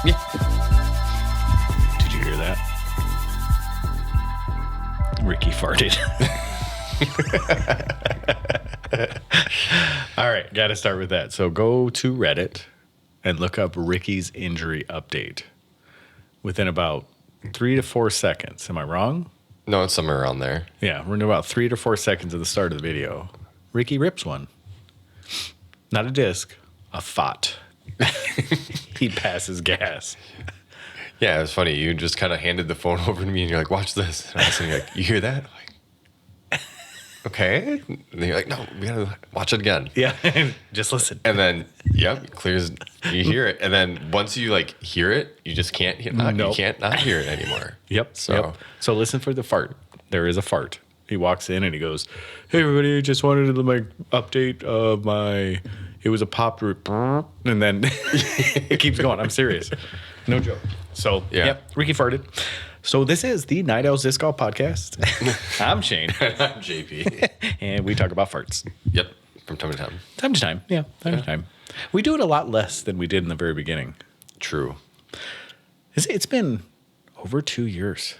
Yeah. Did you hear that? Ricky farted. All right, got to start with that. So go to Reddit and look up Ricky's injury update. Within about 3 to 4 seconds. Am I wrong? No, it's somewhere around there. Yeah, we're in about 3 to 4 seconds at the start of the video. Ricky rips one. Not a disc, a thought. He passes gas. Yeah, it was funny. You just kind of handed the phone over to me and you're like, watch this. And I was sitting like, you hear that? I'm like, okay. And then you're like, no, we gotta watch it again. Yeah, just listen. And then, yep, clears. You hear it, and then once you like hear it, you just can't hear. You can't not hear it anymore. Yep. So listen for the fart. There is a fart. He walks in and he goes, "Hey everybody, just wanted to like update of my. It was a pop root, and then it keeps going. I'm serious, no joke. So yep, Ricky farted. So this is the Night Owls Disc Golf Podcast. I'm Shane. I'm JP. And we talk about farts. Yep. From time to time. Time to time. Yeah, time to time. We do it a lot less than we did in the very beginning. True. It's been over 2 years.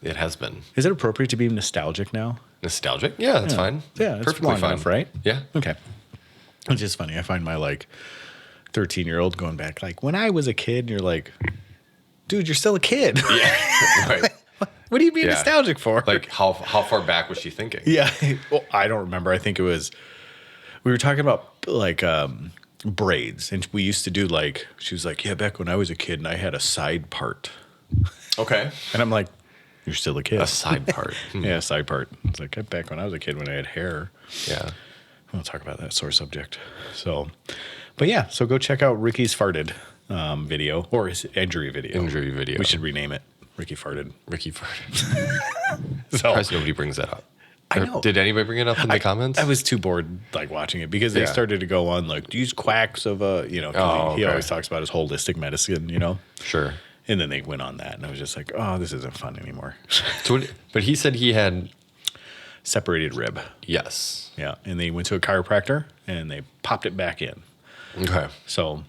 It has been. Is it appropriate to be nostalgic now? Nostalgic? Yeah, that's fine. Yeah, it's perfectly long fine. enough, right? Yeah. Okay. Which is funny. I find my like 13-year-old going back like when I was a kid, and you're like, dude, you're still a kid. Yeah. Right. What are you being nostalgic for? Like how far back was she thinking? Yeah. Well, I don't remember. I think it was we were talking about like braids, and we used to do like she was like, yeah, back when I was a kid and I had a side part. Okay. And I'm like, you're still a kid. A side part. Yeah, a side part. It's like back when I was a kid when I had hair. Yeah. We'll talk about that sore subject. So, but yeah, so go check out Ricky's farted video or his injury video. Injury video. We should rename it. Ricky farted. Ricky farted. So Surprised nobody brings that up. I know. Did anybody bring it up in the comments? I was too bored like watching it because they started to go on like these quacks of he always talks about his holistic medicine, Sure. And then they went on that, and I was just like, oh, this isn't fun anymore. But he said he had separated rib. Yes. Yeah, and they went to a chiropractor and they popped it back in. Okay. So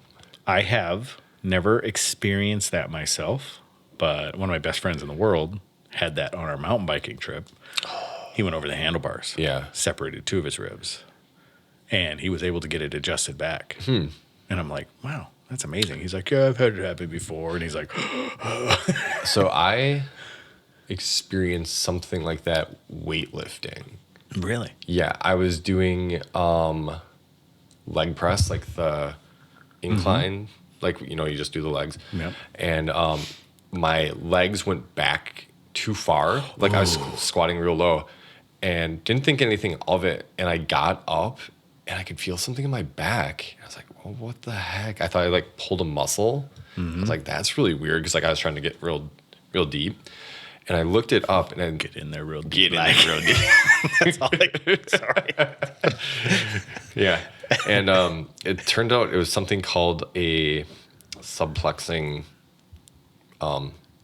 I have never experienced that myself, but one of my best friends in the world had that on our mountain biking trip. He went over the handlebars. Yeah. Separated 2 of his ribs. And he was able to get it adjusted back. And I'm like, wow, that's amazing. He's like, yeah, I've had it happen before. And he's like, So I experienced something like that weightlifting. really? Yeah, I was doing leg press, like the incline, like you just do the legs. Yep. And my legs went back too far. Like I was squatting real low and didn't think anything of it. And I got up and I could feel something in my back. I was like, well, what the heck? I thought I like pulled a muscle. I was like, that's really weird because like I was trying to get real deep. And I looked it up and then Get in there real deep. That's all sorry. Yeah. And it turned out it was something called a subplexing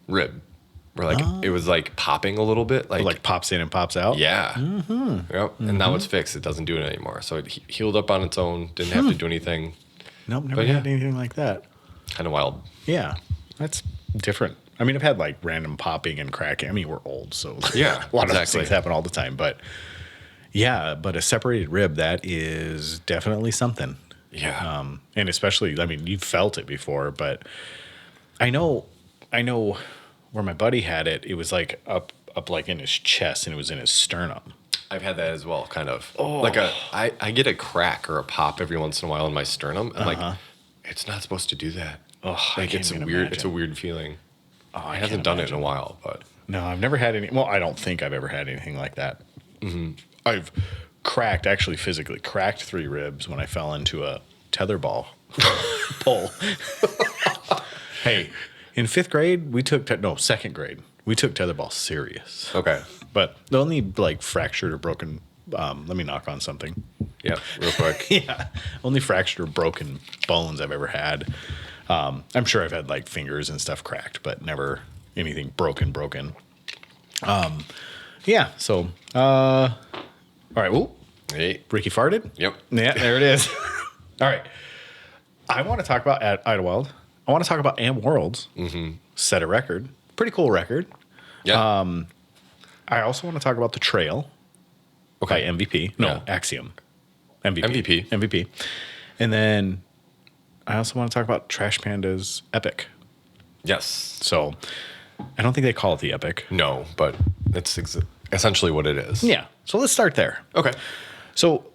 rib. Where like it was like popping a little bit. Like pops in and pops out? Yeah. Yep. And now it's fixed. It doesn't do it anymore. So it healed up on its own. Didn't have to do anything. Nope, never had anything like that. Kind of wild. Yeah, that's different. I mean, I've had like random popping and cracking. I mean, we're old, so yeah, a lot of those things happen all the time. But yeah, but a separated rib, that is definitely something. Yeah. And especially, I mean, you've felt it before, but I know where my buddy had it. It was like up like in his chest, and it was in his sternum. I've had that as well, kind of. Like I get a crack or a pop every once in a while in my sternum. I'm like, it's not supposed to do that. Like it's a weird. It's a weird feeling. I haven't done it in a while, but no, I've never had any. Well, I don't think I've ever had anything like that. I've actually physically cracked 3 ribs when I fell into a tetherball pole. Hey, in 5th grade, we took 2nd grade, we took tetherball serious. Okay, but the only like fractured or broken. Let me knock on something. Yeah, real quick. Yeah, only fractured or broken bones I've ever had. I'm sure I've had like fingers and stuff cracked, but never anything broken. Yeah. So, all right. Well, hey, Ricky farted. Yep. Yeah, there it is. All right. I want to talk about at Idlewild I want to talk about Am Worlds. Set a record. Pretty cool record. Yeah. I also want to talk about The Trail by MVP. No, Yeah. Axiom. MVP. And then I also want to talk about Trash Panda's Epic. Yes. So I don't think they call it the Epic. No, but it's essentially what it is. Yeah. So let's start there. Okay. So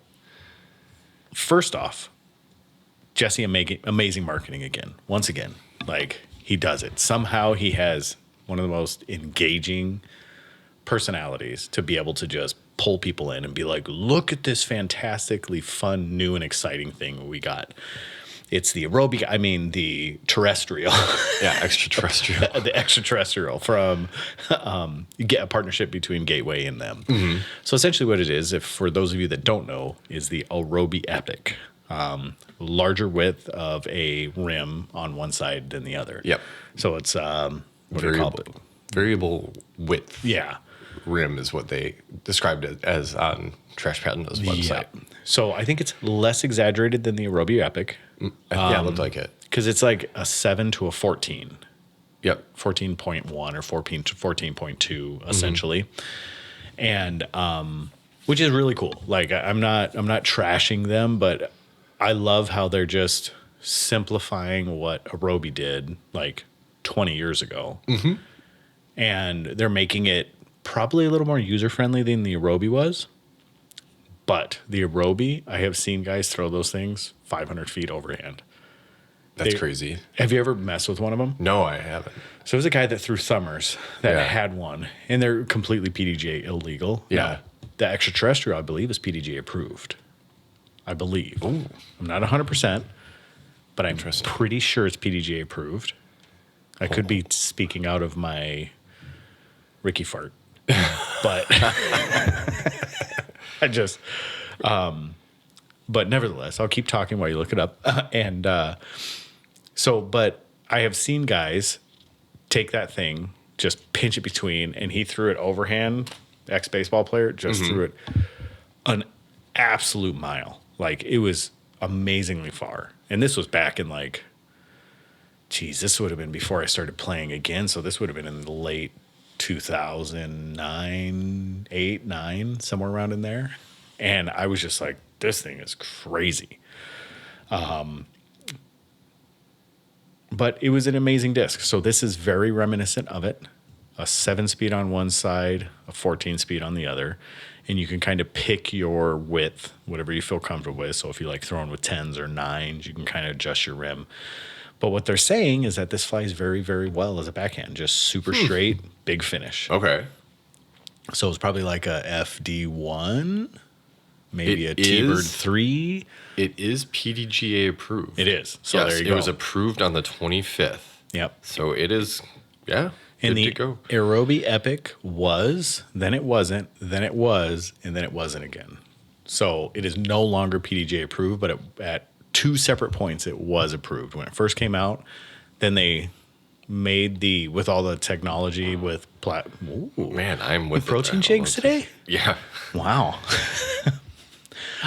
first off, Jesse amazing marketing again. Once again, like he does it. Somehow he has one of the most engaging personalities to be able to just pull people in and be like, look at this fantastically fun, new, and exciting thing we got. It's the the terrestrial. Yeah, extraterrestrial. The extraterrestrial from get a partnership between Gateway and them. Mm-hmm. So essentially what it is, if for those of you that don't know, is the Orobi Epic. Larger width of a rim on one side than the other. Yep. So it's variable width. Yeah. Rim is what they described it as on Trash Panda's website. Yeah. So I think it's less exaggerated than the Orobi Epic. Yeah, it looked like it. Because it's like a 7 to a 14. Yep. 14.1 or 14.2 essentially. And which is really cool. Like I'm not trashing them, but I love how they're just simplifying what Orobi did like 20 years ago. Mm-hmm. And they're making it probably a little more user-friendly than the Orobi was. But the Orobi, I have seen guys throw those things 500 feet overhand. That's crazy. Have you ever messed with one of them? No, I haven't. So there's a guy that threw Summers that had one, and they're completely PDGA illegal. Yeah. Now, the extraterrestrial, I believe, is PDGA approved. I believe. Ooh. I'm not 100%, but I'm pretty sure it's PDGA approved. I could be speaking out of my Ricky fart. But I just, but nevertheless, I'll keep talking while you look it up. But I have seen guys take that thing, just pinch it between, and he threw it overhand. Ex-baseball player just threw it an absolute mile. Like it was amazingly far. And this was back in like, this would have been before I started playing again. So this would have been in the late 2009, 8, 9, somewhere around in there. And I was just like, this thing is crazy. But it was an amazing disc. So this is very reminiscent of it. A 7-speed on one side, a 14-speed on the other. And you can kind of pick your width, whatever you feel comfortable with. So if you like throwing with 10s or 9s, you can kind of adjust your rim. But what they're saying is that this flies very, very well as a backhand. Just super straight, big finish. Okay. So it's probably like a FD1, maybe a T-Bird 3. It is PDGA approved. It is. So yes, there you go. It was approved on the 25th. Yep. So it is, and good the to go. Orobi Epic was, then it wasn't, then it was, and then it wasn't again. So it is no longer PDGA approved, but at 2 separate points it was approved. When it first came out, then they made with all the technology with Man, I'm with protein shakes today? Yeah. Wow.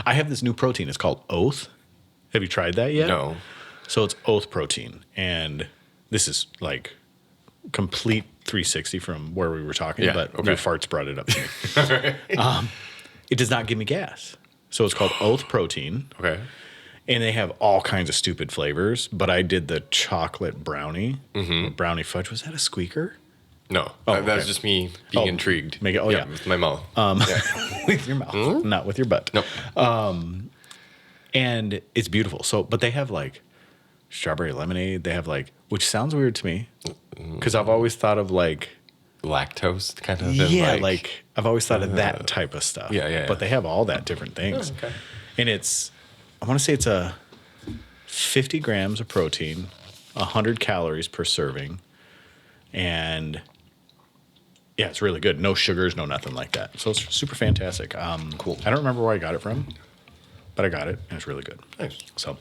I have this new protein. It's called Oath. Have you tried that yet? No. So it's Oath protein. And this is like complete 360 from where we were talking, but your farts brought it up to me. It does not give me gas. So it's called Oath protein. Okay. And they have all kinds of stupid flavors, but I did the chocolate brownie. Brownie fudge. Was that a squeaker? No. That was just me being intrigued. With my mouth. With your mouth, not with your butt. No. And it's beautiful. So, but they have like strawberry lemonade. They have like, which sounds weird to me, because I've always thought of like lactose kind of. Yeah, like I've always thought of that type of stuff. Yeah. But they have all that different things. Oh, okay. And I want to say it's a 50 grams of protein, 100 calories per serving, and yeah, it's really good. No sugars, no nothing like that. So it's super fantastic. Cool. I don't remember where I got it from, but I got it, and it's really good. Nice. So,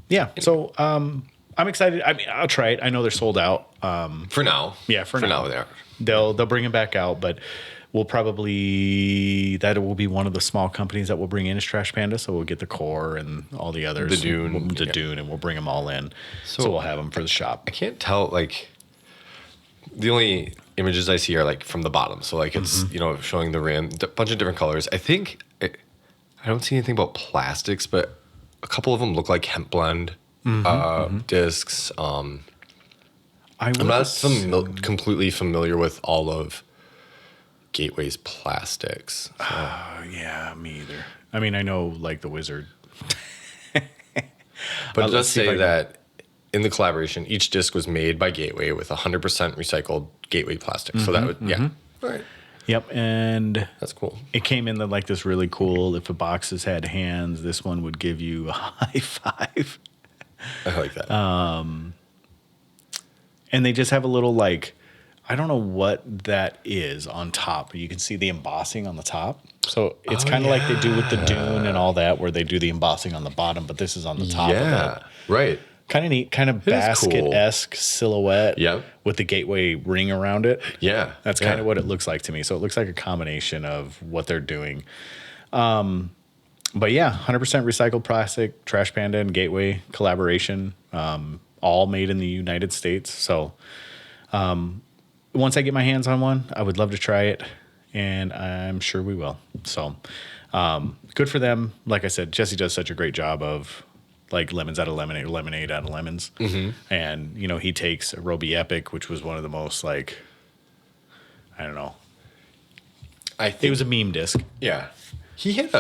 yeah. So I'm excited. I mean, I'll try it. I know they're sold out. For now. Yeah, for now now they are. They'll bring it back out, but that will be one of the small companies that we'll bring in as Trash Panda. So we'll get the core and all the others, The Dune. Dune, and we'll bring them all in. So we'll have them for the shop. I can't tell, like, the only images I see are like from the bottom. So like it's, showing the rim, a bunch of different colors. I don't see anything about plastics, but a couple of them look like hemp blend discs. I'm not completely familiar with all of Gateway's plastics. So. Yeah, me either. I mean, I know like the Wizard. But it does say that in the collaboration, each disc was made by Gateway with 100% recycled Gateway plastic. So that would, All right. Yep, and that's cool. It came in like this really cool, if the boxes had hands, this one would give you a high five. I like that. And they just have a little like, I don't know what that is on top, but you can see the embossing on the top. So it's kind of like they do with the Dune and all that, where they do the embossing on the bottom, but this is on the top of it. Yeah, right. Kind of neat, kind of basket-esque silhouette with the Gateway ring around it. Yeah. That's kind of what it looks like to me. So it looks like a combination of what they're doing. But yeah, 100% recycled plastic, Trash Panda and Gateway collaboration, all made in the United States. So once I get my hands on one, I would love to try it, and I'm sure we will. So good for them. Like I said, Jesse does such a great job of like lemons out of lemonade, or lemonade out of lemons. And, he takes a Roby Epic, which was one of the most like, I don't know. I think it was a meme disc. Yeah. He had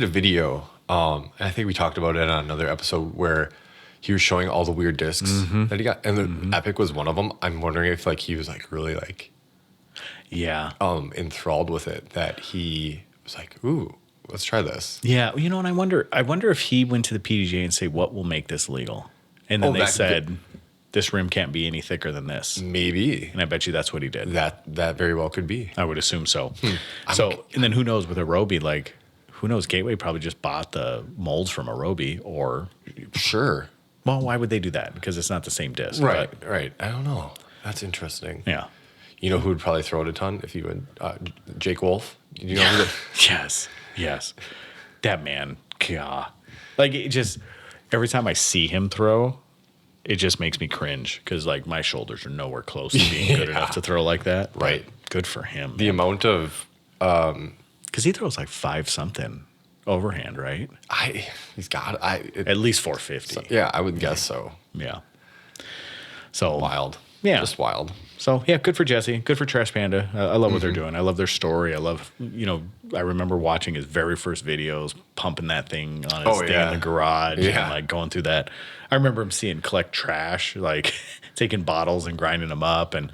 a video, I think we talked about it on another episode, where he was showing all the weird discs that he got. And the Epic was one of them. I'm wondering if like he was like really like enthralled with it, that he was like, ooh, let's try this. Yeah, and I wonder if he went to the PDGA and say, what will make this legal? And then they said, this rim can't be any thicker than this. Maybe. And I bet you that's what he did. That very well could be. I would assume so. And then who knows with a Roby, like, who knows? Gateway probably just bought the molds from a Roby, or... Sure. Well, why would they do that? Because it's not the same disc. Right. I don't know. That's interesting. Yeah. You know who would probably throw it a ton if you would? Jake Wolf. Did you know who that? Yes. That man, God. Like, it just, every time I see him throw, it just makes me cringe, because, like, my shoulders are nowhere close to being good enough to throw like that. Right. Good for him. The amount of... Because he throws like 5-something overhand, right? He's got at least 450. Yeah, I would guess so. Yeah. So wild. Yeah. Just wild. So, yeah, good for Jesse. Good for Trash Panda. I love what they're doing. I love their story. I love, I remember watching his very first videos, pumping that thing on his thing in the garage and, like, going through that. I remember him collect trash, like, taking bottles and grinding them up. And,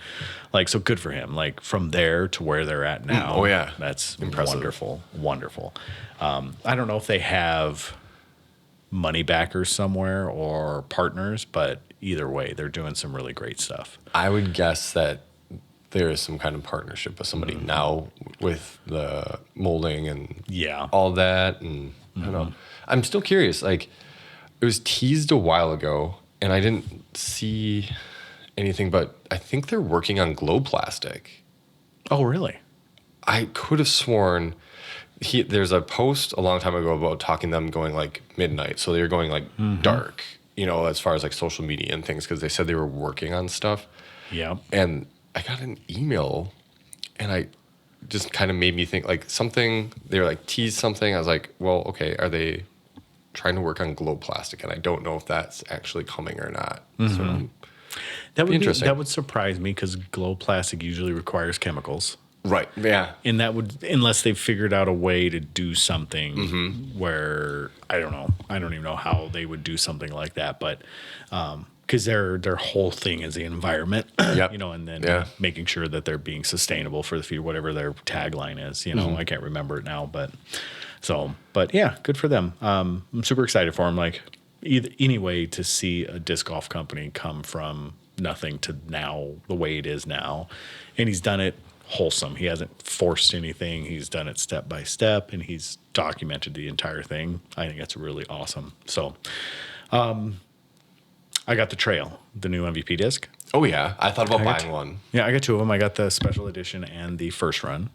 like, so good for him. Like, from there to where they're at now. Oh, yeah. That's impressive. Wonderful. Wonderful. I don't know if they have money backers somewhere or partners, but either way, they're doing some really great stuff. I would guess that there is some kind of partnership with somebody now with the molding and all that. And I don't know. I'm still curious. Like, it was teased a while ago, and I didn't see anything, but I think they're working on glow plastic. Oh, really? I could have sworn there's a post a long time ago about them going like midnight. So they were going like dark, as far as like social media and things, because they said they were working on stuff. Yeah. And I got an email, and I just kind of made me think like something, they were like teased something. I was like, well, okay, are they trying to work on glow plastic? And I don't know if that's actually coming or not. So that would be interesting. That would surprise me, because glow plastic usually requires chemicals. Right. Yeah. And that would, unless they've figured out a way to do something where, I don't know. I don't even know how they would do something like that, but because their whole thing is the environment, and then making sure that they're being sustainable for the future, whatever their tagline is. I can't remember it now, but yeah, good for them. I'm super excited for them. Like, anyway, to see a disc golf company come from nothing to now the way it is now, and he's done it wholesome. He hasn't forced anything. He's done it step by step, and he's documented the entire thing. I think that's really awesome. So, I got the Trail, the new MVP disc. Oh yeah, I thought about buying one. Yeah, I got two of them. I got the special edition and the first run.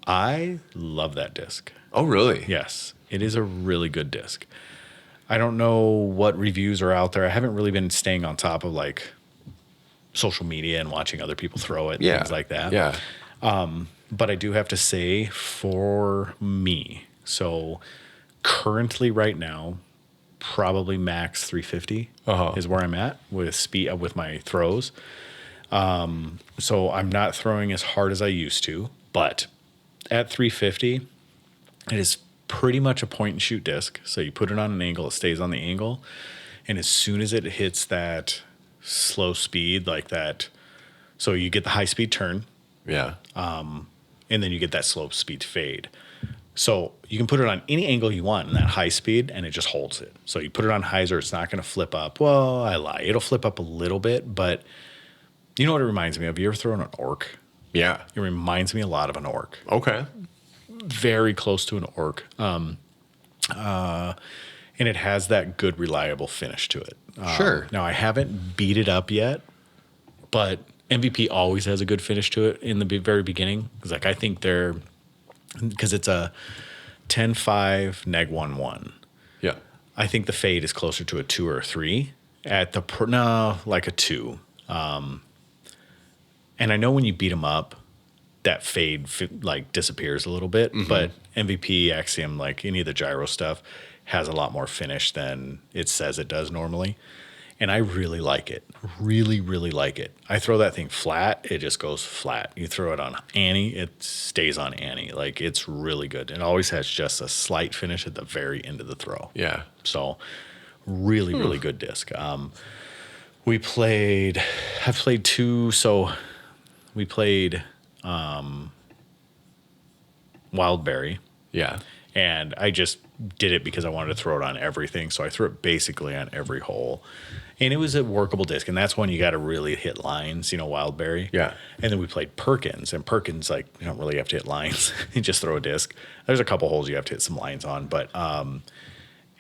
I love that disc. Oh really? Yes, it is a really good disc. I don't know what reviews are out there. I haven't really been staying on top of like social media and watching other people throw it and things like that. Yeah. But I do have to say, for me, so currently right now, probably max 350 is where I'm at with speed with my throws. So I'm not throwing as hard as I used to, but at 350, it is pretty much a point and shoot disc. So you put it on an angle, it stays on the angle, and as soon as it hits that slow speed like that, so you get the high speed turn, and then you get that slow speed fade. So you can put it on any angle you want in that high speed, and it just holds it. So you put it on hyzer, it's not going to flip up. Well, I lie. It'll flip up a little bit, but you know what it reminds me of? You ever thrown an orc? Yeah. It reminds me a lot of an orc. Okay. Very close to an orc. And it has that good, reliable finish to it. Sure. Now, I haven't beat it up yet, but MVP always has a good finish to it in the very beginning. Because like, I think because it's a 10-5 neg 1-1. Yeah. I think the fade is closer to a 2 or a 3 at like a 2. And I know when you beat them up, that fade like disappears a little bit, but MVP, Axiom, like any of the gyro stuff, has a lot more finish than it says it does normally. And I really like it. Really, really like it. I throw that thing flat, it just goes flat. You throw it on Annie, it stays on Annie. Like, it's really good. It always has just a slight finish at the very end of the throw. Yeah. So, really, really good disc. I've played 2, so we played Wildberry. Yeah. And I just did it because I wanted to throw it on everything. So I threw it basically on every hole. And it was a workable disc. And that's when you got to really hit lines, Wildberry. Yeah. And then we played Perkins. And Perkins, like, you don't really have to hit lines. You just throw a disc. There's a couple holes you have to hit some lines on. But,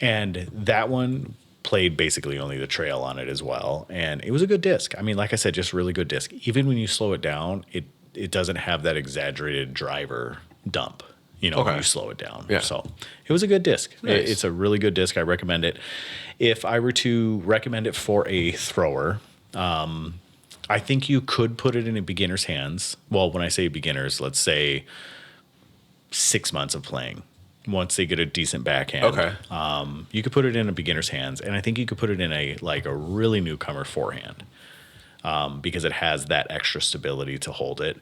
and that one played basically only the trail on it as well. And it was a good disc. I mean, like I said, just really good disc. Even when you slow it down, it doesn't have that exaggerated driver dump. When you slow it down. Yeah. So it was a good disc. Nice. It's a really good disc. I recommend it. If I were to recommend it for a thrower, I think you could put it in a beginner's hands. Well, when I say beginners, let's say 6 months of playing. Once they get a decent backhand, you could put it in a beginner's hands, and I think you could put it in a really newcomer forehand. Because it has that extra stability to hold it.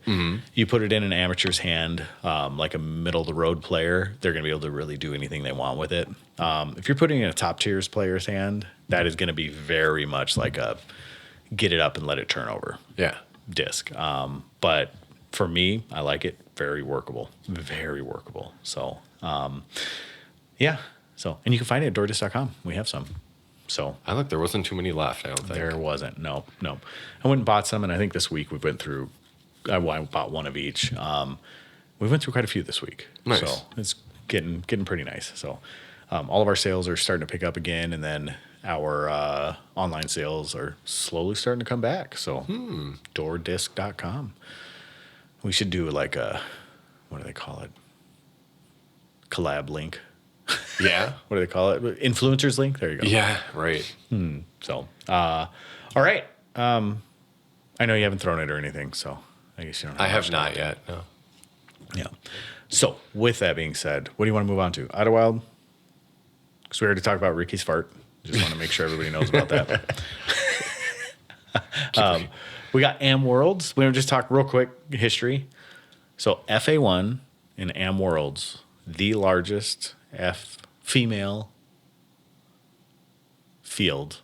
You put it in an amateur's hand, like a middle-of-the-road player, they're going to be able to really do anything they want with it. If you're putting it in a top-tiers player's hand, that is going to be very much like a get it up and let it turn over disc. But for me, I like it. Very workable. Very workable. So, yeah. So, and you can find it at doordisc.com. We have some. So I looked, there wasn't too many left, I don't think. There wasn't. No. I went and bought some, and I think this week we went through, I bought one of each. We went through quite a few this week. Nice. So it's getting pretty nice. So all of our sales are starting to pick up again, and then our online sales are slowly starting to come back. So doordisc.com. We should do like a, what do they call it? Collab link. Yeah. What do they call it? Influencers link? There you go. Yeah, right. So, all right. I know you haven't thrown it or anything, so I guess you don't have I have not yet, no. Yeah. So, with that being said, what do you want to move on to? Idlewild? Because we already talked about Ricky's fart. Just want to make sure everybody knows about that. We got Am Worlds. We're going to just talk real quick history. So, FA1 in Am Worlds, the largest female field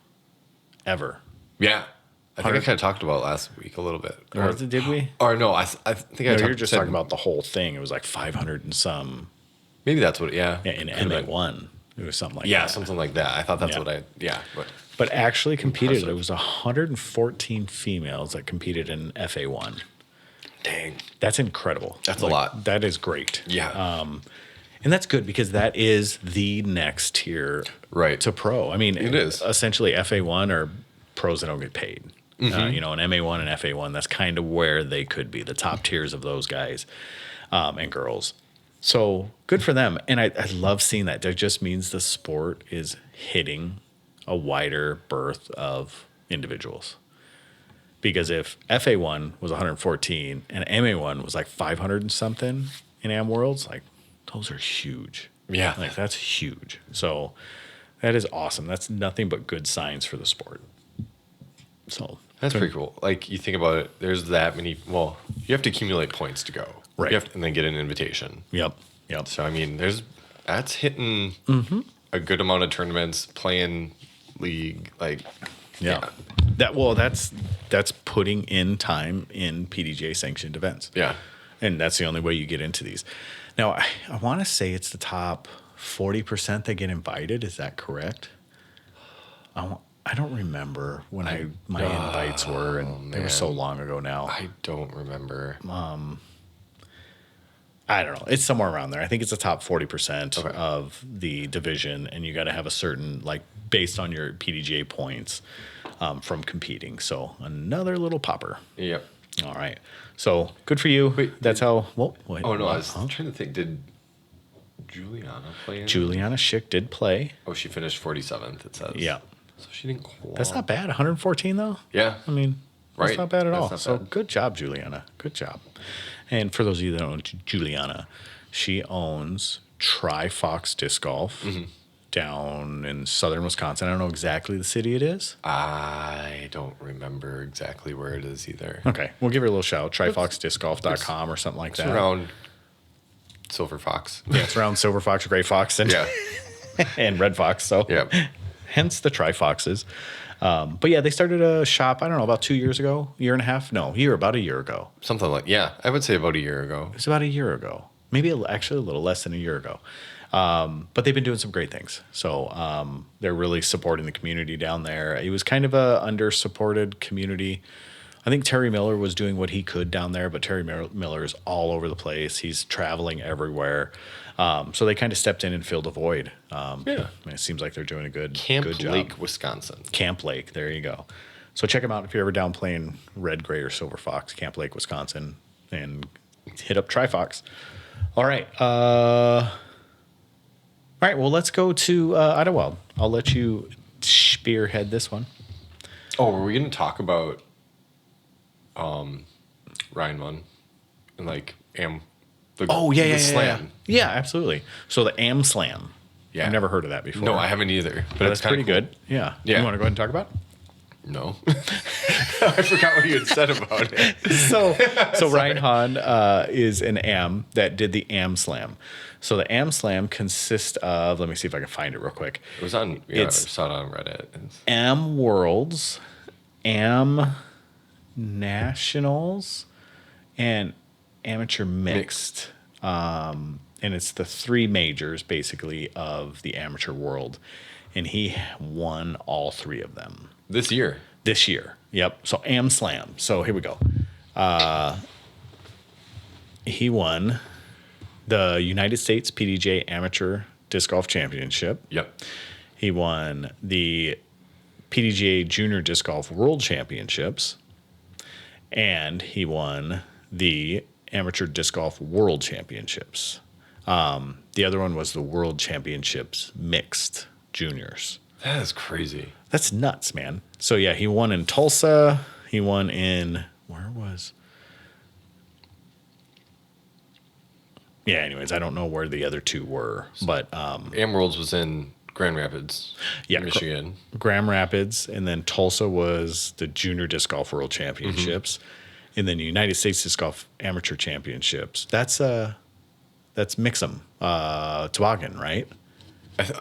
ever. Yeah. I think I kind of talked about it last week a little bit. Or did we? Or no, I think I you're just talking about the whole thing. It was like 500 and some. Maybe that's what, yeah. In MA1. It was something like that. Yeah, something like that. I thought that's what But actually competed. Impressive. It was 114 females that competed in FA1. Dang. That's incredible. That's a lot. That is great. Yeah. And that's good because that is the next tier Right. to pro. I mean, It is. Essentially, FA1 are pros that don't get paid. You know, an MA1 and FA1, that's kind of where they could be, the top tiers of those guys and girls. So good for them. And I love seeing that. That just means the sport is hitting a wider berth of individuals. Because if FA1 was 114 and MA1 was like 500 and something in Am Worlds, like those are huge. Yeah. Like that's huge. So that is awesome. That's nothing but good signs for the sport. So That's pretty cool. Like you think about it, there's that many. Well, you have to accumulate points to go, Right. You have to, and then get an invitation. Yep. So I mean, that's hitting a good amount of tournaments, playing league, like Yeah. That's putting in time in PDGA sanctioned events. yeah. And that's the only way you get into these. Now, I want to say it's the top 40% that get invited. Is that correct? I don't remember when my invites were, and they were so long ago now. I don't remember. I don't know. It's somewhere around there. I think it's the top 40% Okay. of the division, and you got to have a certain, like, based on your PDGA points from competing. So another little popper. Yep. All right. So good for you. Wait, That's how. Well, wait. Oh no, I was trying to think. Did Juliana play in? Juliana Schick did play. Oh, she finished 47th. It says. Yeah. So she didn't qualify. That's not bad. 114 though. Yeah. I mean, that's Right. not bad at That's all. not So bad. good job, Juliana. Good job. And for those of you that don't know Juliana, she owns Tri Fox Disc Golf down in southern Wisconsin. I don't know exactly the city it is. I don't remember exactly where it is either. Okay. We'll give her a little shout. TriFoxDiscGolf.com or something like It's that. around Silver Fox. Yeah, it's around Silver Fox, Gray Fox, and, Yeah. and Red Fox. So Yep. hence the Tri Foxes. But yeah, they started a shop, I don't know, about 2 years ago, year and a half. No, about a year ago. Something like, yeah, I would say about a year ago. It was about a year ago, maybe actually a little less than a year ago. But they've been doing some great things. So they're really supporting the community down there. It was kind of a under-supported community. I think Terry Miller was doing what he could down there, but Terry Miller is all over the place. He's traveling everywhere. So they kind of stepped in and filled a void. Yeah. I mean, it seems like they're doing a good Camp good job. Lake, Wisconsin. Camp Lake, there you go. So check them out if you're ever down playing Red, Gray, or Silver Fox, Camp Lake, Wisconsin, and hit up Tri-Fox. All right. All right, well, let's go to Idlewild. I'll let you spearhead this one. Oh, were we going to talk about Ryan Munn and like the slam? Yeah, absolutely. So the Am Slam. Yeah. I've never heard of that before. No, I haven't either. But That's pretty good. Yeah. Yeah. You want to go ahead and talk about it? No. I forgot what you had said about it. So Ryan Hahn is an Am that did the Am Slam. So the Am Slam consists of, let me see if I can find it real quick. It was on, I saw it on Reddit. Am Worlds, Am Nationals, and Amateur Mixed. And it's the three majors, basically, of the amateur world. And he won all three of them. This year. This year. Yep. So Am Slam. So here we go. He won the United States PDGA Amateur Disc Golf Championship. Yep. He won the PDGA Junior Disc Golf World Championships. And he won the Amateur Disc Golf World Championships. The other one was the World Championships Mixed Juniors. That is crazy. That's nuts, man. So yeah, he won in Tulsa. He won in yeah, anyways, I don't know where the other two were, but Am Worlds was in Grand Rapids, Michigan. Grand Rapids, and then Tulsa was the Junior Disc Golf World Championships, and then the United States Disc Golf Amateur Championships. That's Mix'em, Toboggan, right?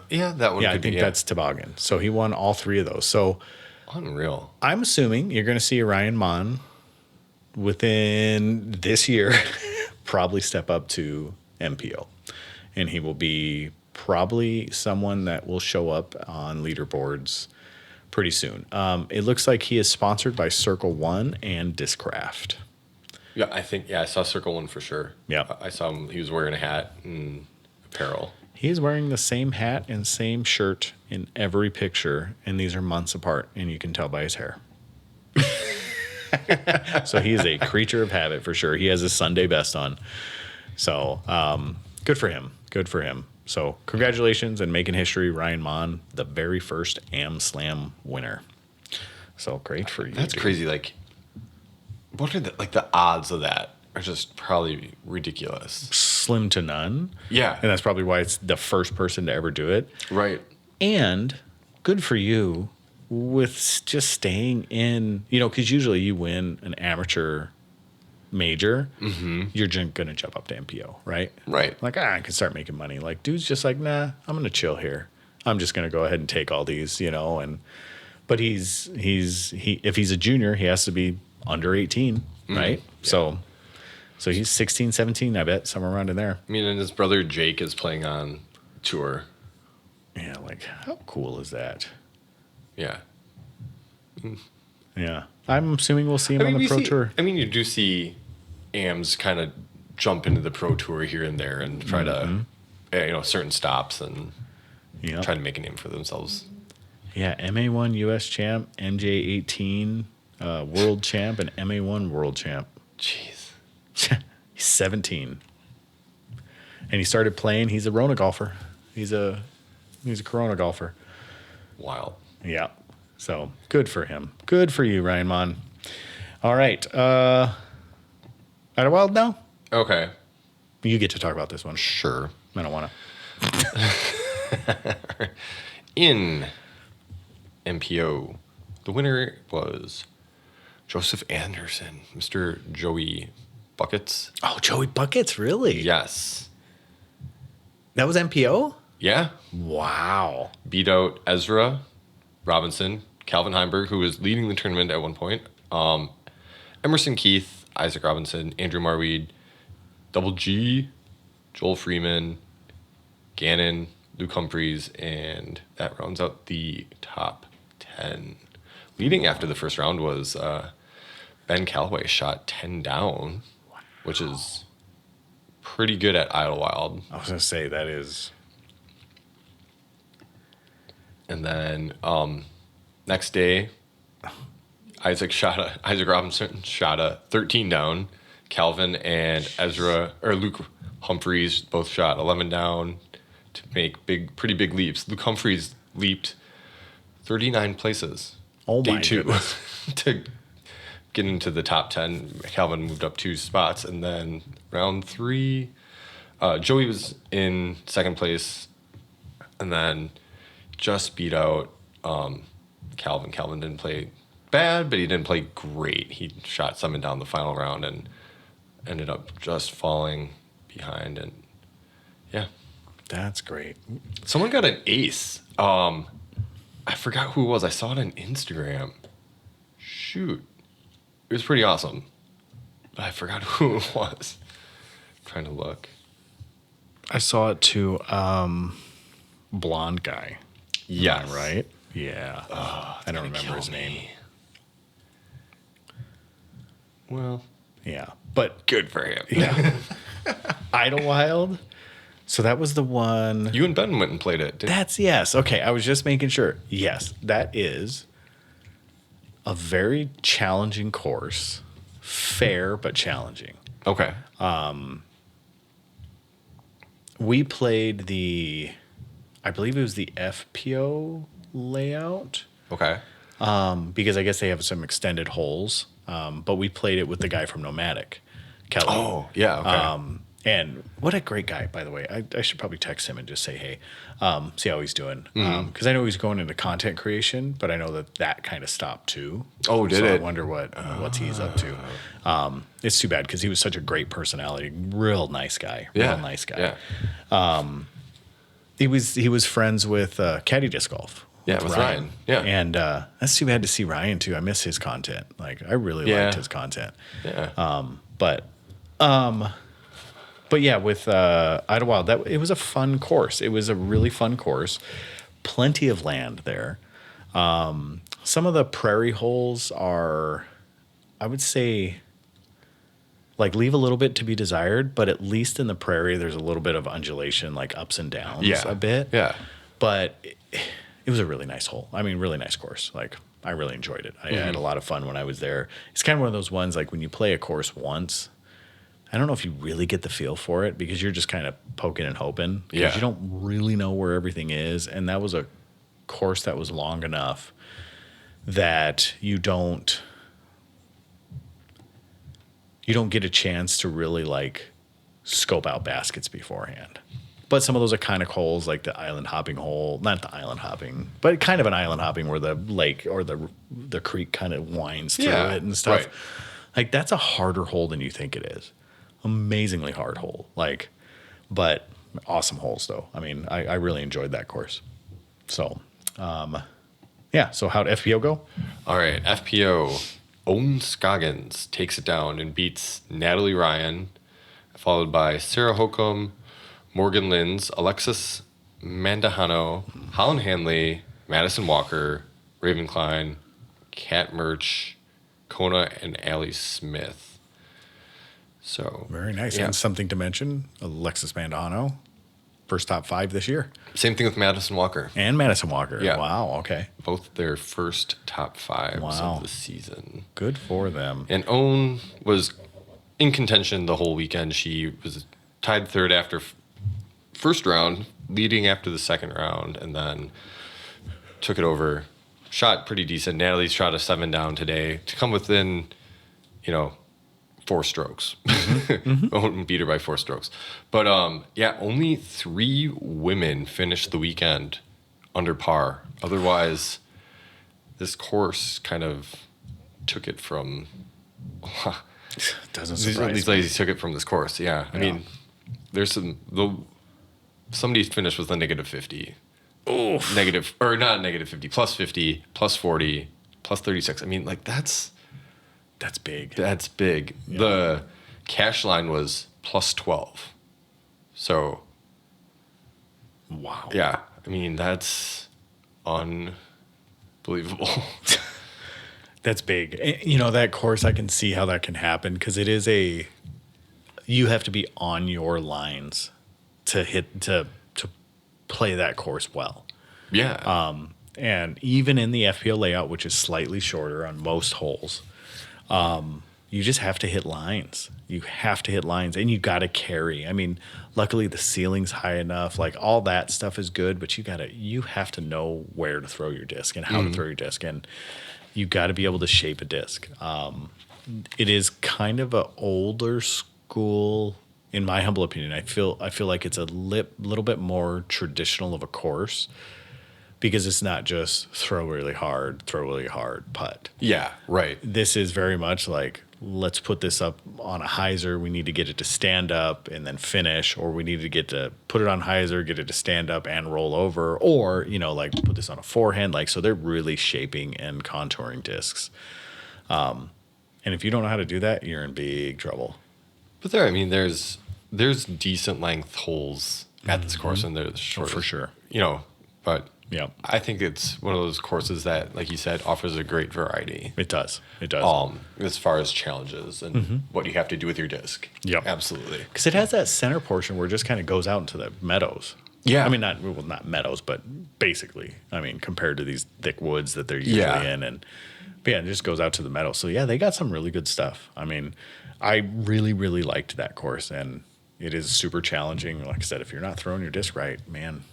Yeah, that one. Yeah, I think that's Toboggan. So he won all three of those. So unreal. I'm assuming you're going to see Ryan Mon within this year probably step up to MPO. And he will be probably someone that will show up on leaderboards pretty soon. It looks like he is sponsored by Circle One and Discraft. Yeah, I saw Circle One for sure. Yeah. I saw him. He was wearing a hat and apparel. He is wearing the same hat and same shirt in every picture, and these are months apart, and you can tell by his hair. So he is a creature of habit for sure. He has his Sunday best on. So good for him. Good for him. So congratulations and making history, Ryan Mon, the very first Am Slam winner. So great for you. That's dude. crazy. Like, what are the odds of that are just probably ridiculous. Slim to none. Yeah. And that's probably why it's the first person to ever do it. Right. And good for you with just staying in, because usually you win an amateur major, you're just going to jump up to MPO, right? Right. Like, I can start making money. Like, dude's just like, nah, I'm going to chill here. I'm just going to go ahead and take all these, but if he's a junior, he has to be under 18, right? Yeah. So he's 16, 17, I bet, somewhere around in there. I mean, and his brother Jake is playing on tour. Yeah, like, how cool is that? Yeah. Yeah. I'm assuming we'll see him on the pro tour. I mean, you do see AMs kind of jump into the pro tour here and there and try to, certain stops and try to make a name for themselves. Yeah, MA1 US champ, MJ18 world champ, and MA1 world champ. Jeez. He's 17. And he started playing. He's a Rona golfer. He's a Corona golfer. Wild. Yeah. So good for him. Good for you, Ryan Mon. All right. Idlewild now? Okay. You get to talk about this one. Sure. I don't want to. In MPO, the winner was Joseph Anderson, Mr. Joey Buckets. Oh, Joey Buckets, really? Yes. That was MPO? Yeah. Wow. Beat out Ezra Robinson, Calvin Heimberg, who was leading the tournament at one point, Emerson Keith, Isaac Robinson, Andrew Marweed, Double G, Joel Freeman, Gannon, Luke Humphreys, and that rounds out the top 10. Leading after the first round was Ben Calloway, shot 10 down, which is pretty good at Idlewild. I was going to say, that is... And then next day, Isaac Robinson shot a 13 down. Calvin and Luke Humphreys both shot 11 down to make pretty big leaps. Luke Humphreys leaped 39 places. Oh my day 2 goodness. to get into the top 10. Calvin moved up 2 spots, and then round 3, Joey was in second place, and then just beat out Calvin. Calvin didn't play bad, but he didn't play great. He shot 7 down the final round and ended up just falling behind. And yeah, that's great. Someone got an ace. I forgot who it was. I saw it on Instagram. Shoot, it was pretty awesome, but I forgot who it was. I'm trying to look. I saw it too. Blonde guy. Yes. Right? Yeah. I don't remember his name. Well, yeah. But good for him. Yeah. Idlewild. So that was the one. You and Ben went and played it. Yes. Okay. I was just making sure. Yes. That is a very challenging course. Fair, but challenging. Okay. We played I believe it was the FPO layout. Okay. Because I guess they have some extended holes. But we played it with the guy from Nomadic, Kelly. Oh, yeah. Okay. And what a great guy, by the way. I should probably text him and just say, hey, see how he's doing. Because I know he's going into content creation, but I know that kind of stopped too. Oh, did it? I wonder what he's up to. It's too bad because he was such a great personality. Real nice guy. Yeah. Real nice guy. Yeah. He was friends with Caddy Disc Golf. Yeah, with Ryan. Yeah. And that's too bad to see Ryan too. I miss his content. Like I really liked his content. Yeah. But yeah, with Idlewild, it was a fun course. It was a really fun course. Plenty of land there. Some of the prairie holes are, I would say, Like leave a little bit to be desired, but at least in the prairie, there's a little bit of undulation, like ups and downs a bit. Yeah. But it was a really nice hole. I mean, really nice course. Like I really enjoyed it. I had a lot of fun when I was there. It's kind of one of those ones like when you play a course once, I don't know if you really get the feel for it because you're just kind of poking and hoping because you don't really know where everything is. And that was a course that was long enough that you don't get a chance to really like scope out baskets beforehand. But some of those are kind of holes like the island hopping hole, not the island hopping, but kind of an island hopping where the lake or the creek kind of winds through it and stuff. Right. Like that's a harder hole than you think it is. Amazingly hard hole. Like, but awesome holes though. I mean, I really enjoyed that course. So, yeah. So how'd FPO go? All right. FPO. Owen Scoggins takes it down and beats Natalie Ryan, followed by Sarah Holcomb, Morgan Linz, Alexis Mandahano, Holland Hanley, Madison Walker, Raven Klein, Kat Murch, Kona, and Allie Smith. So Very nice. And something to mention, Alexis Mandahano, first top 5 this year. Same thing with Madison Walker. And Madison Walker. Yeah. Wow, okay. Both their first top 5s of the season. Good for them. And Owen was in contention the whole weekend. She was tied third after first round, leading after the second round, and then took it over. Shot pretty decent. Natalie shot a 7 down today to come within, 4 strokes. Owen beat her by 4 strokes. But only 3 women finished the weekend under par. Otherwise, this course kind of took it from. Doesn't surprise These ladies took it from this course. Yeah, I mean, there's somebody finished with a negative 50. Oof. Negative, or not negative 50, plus 50, plus 40, plus 36. I mean, like that's big. That's big. Yeah. The cash line was plus 12. So, wow. Yeah, I mean, that's unbelievable. That's big. That course, I can see how that can happen because it is you have to be on your lines to play that course well. Yeah. And even in the FPO layout, which is slightly shorter on most holes, you just have to hit lines. You have to hit lines, and you got to carry. I mean, luckily the ceiling's high enough. Like all that stuff is good, but you have to know where to throw your disc and how to throw your disc, and you got to be able to shape a disc. It is kind of an older school, in my humble opinion. I feel like it's a little bit more traditional of a course because it's not just throw really hard, putt. Yeah, right. This is very much like, let's put this up on a hyzer. We need to get it to stand up and then finish, or we need to get to put it on hyzer, get it to stand up and roll over, or, like put this on a forehand. Like, so they're really shaping and contouring discs. And if you don't know how to do that, you're in big trouble. But there's decent length holes at this course, and there's short for sure. But yeah, I think it's one of those courses that, like you said, offers a great variety. It does. As far as challenges and what you have to do with your disc. Yep. Absolutely. Because it has that center portion where it just kind of goes out into the meadows. Yeah. I mean, not meadows, but basically, compared to these thick woods that they're usually in. But it just goes out to the meadows. So, yeah, they got some really good stuff. I mean, I really, really liked that course, and it is super challenging. Like I said, if you're not throwing your disc right, man.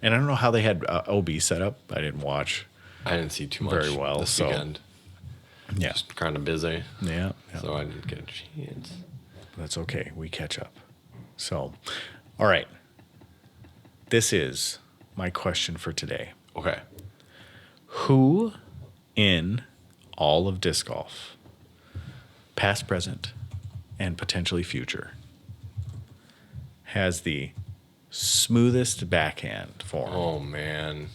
And I don't know how they had OB set up. I didn't watch. I didn't see too much very well this weekend. Yeah. Just kind of busy. Yeah. So I didn't get a chance. That's okay. We catch up. So, all right. This is my question for today. Okay. Who in all of disc golf, past, present, and potentially future, has the smoothest backhand form? Oh, man.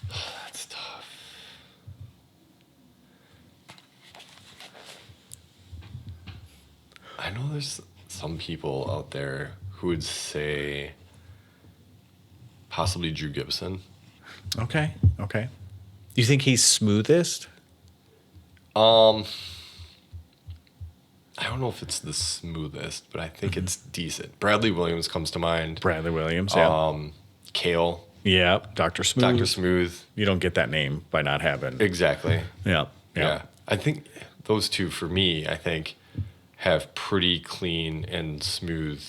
That's tough. I know there's some people out there who would say possibly Drew Gibson. Okay. You think he's smoothest? I I don't know if it's the smoothest, but I think it's decent. Bradley Williams comes to mind. Bradley Williams, yeah. Kale. Yeah, Dr. Smooth. Dr. Smooth. You don't get that name by not having. Exactly. Yeah. Yeah. I think those two, for me, I think, have pretty clean and smooth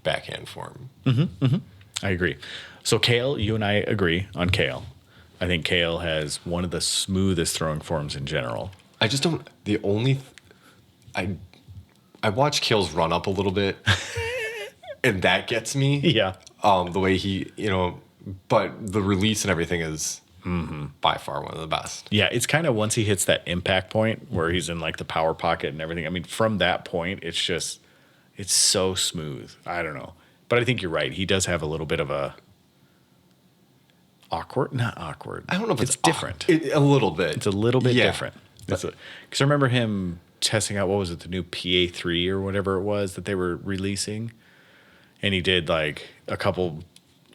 backhand form. I agree. So Kale, you and I agree on Kale. I think Kale has one of the smoothest throwing forms in general. I just don't. I watch Kale's run up a little bit, and that gets me. Yeah. The way he, but the release and everything is by far one of the best. Yeah, it's kind of once he hits that impact point where he's in like the power pocket and everything. I mean, from that point, it's so smooth. I don't know. But I think you're right. He does have a little bit of a not awkward. I don't know if it's different. A little bit. It's a little bit different. Because I remember him testing out, what was it, the new PA3 or whatever it was that they were releasing. And he did like a couple,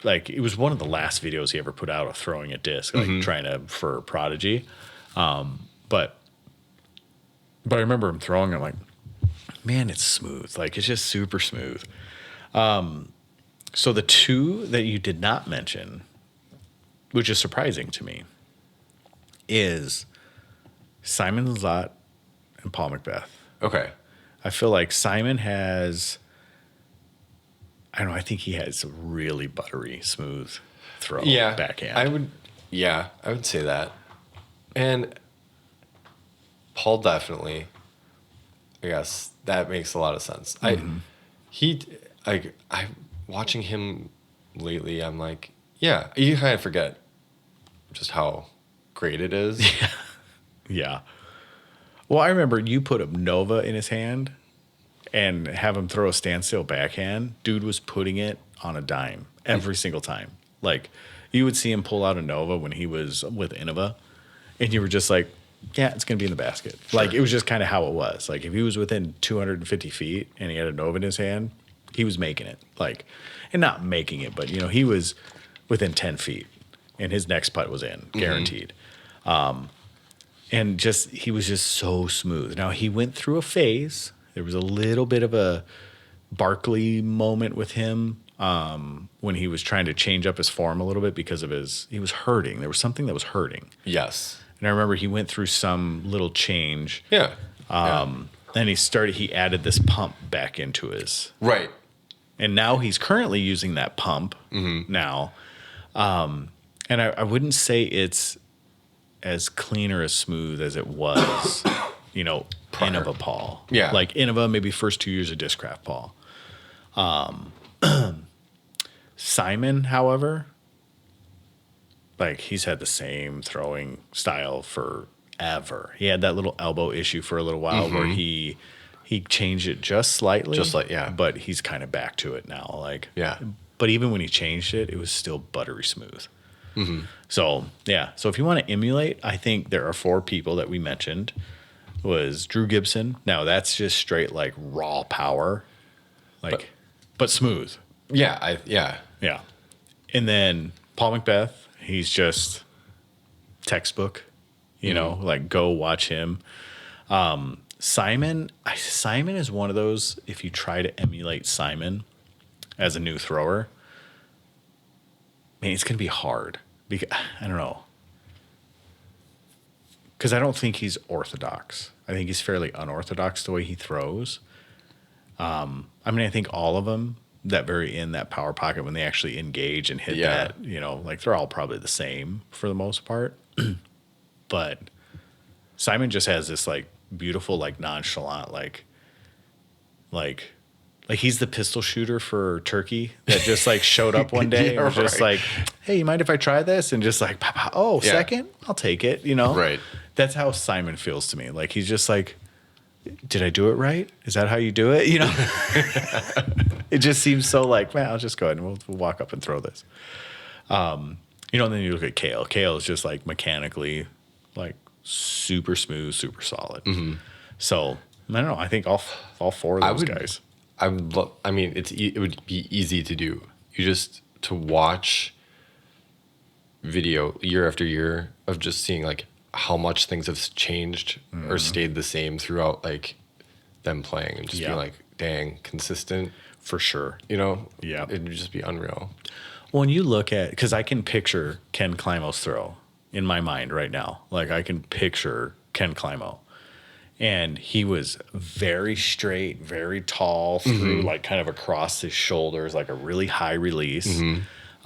like it was one of the last videos he ever put out of throwing a disc, like trying for Prodigy. But I remember him throwing it like, man, it's smooth. Like it's just super smooth. So the two that you did not mention, which is surprising to me, is Simon Lizotte and Paul Macbeth. Okay. I feel like Simon has, I don't know, I think he has a really buttery, smooth throw backhand. I would say that. And Paul definitely, I guess that makes a lot of sense. I watching him lately, I'm like, yeah, you kind of forget just how great it is. Yeah. Well, I remember you put a Nova in his hand and have him throw a standstill backhand. Dude was putting it on a dime every single time. Like, you would see him pull out a Nova when he was with Innova, and you were just like, yeah, it's going to be in the basket. Sure. Like, it was just kind of how it was. Like, if he was within 250 feet and he had a Nova in his hand, he was making it. Like, and not making it, but, he was within 10 feet, and his next putt was in, guaranteed. And he was just so smooth. Now, he went through a phase. There was a little bit of a Barkley moment with him when he was trying to change up his form a little bit because of he was hurting. There was something that was hurting. Yes. And I remember he went through some little change. Yeah. Then he added this pump back into his. Right. And now he's currently using that pump now. And I wouldn't say it's as clean or as smooth as it was, Innova Paul. Yeah. Like Innova, maybe first 2 years of Discraft Paul. Simon, however, like he's had the same throwing style forever. He had that little elbow issue for a little while where he changed it just slightly. But he's kind of back to it now. Like, yeah. But even when he changed it, it was still buttery smooth. So, yeah. So if you want to emulate, I think there are 4 people that we mentioned. Was Drew Gibson. Now, that's just straight, like, raw power. Like, but smooth. Yeah. Yeah. And then Paul Macbeth, he's just textbook. Like, go watch him. Simon is one of those, if you try to emulate Simon as a new thrower, man, it's going to be hard. Because, I don't know. Because I don't think he's orthodox. I think he's fairly unorthodox the way he throws. I think all of them that very in that power pocket when they actually engage and hit that, like they're all probably the same for the most part. But Simon just has this like beautiful, like nonchalant, like he's the pistol shooter for Turkey that just like showed up one day and was just like, hey, you mind if I try this? And just like, second, I'll take it, Right. That's how Simon feels to me. Like, he's just like, did I do it right? Is that how you do it? It just seems so like, man, I'll just go ahead and we'll walk up and throw this. And then you look at Kale. Kale is just like mechanically like super smooth, super solid. So I don't know. I think all 4 of those guys. It would be easy to do. You just to watch video year after year of just seeing like how much things have changed or stayed the same throughout like them playing and just being like, dang, consistent. For sure. You know? Yeah. It'd just be unreal. When you look at, because I can picture Ken Climo's throw in my mind right now. Like I can picture Ken Climo. And he was very straight, very tall, through like kind of across his shoulders, like a really high release.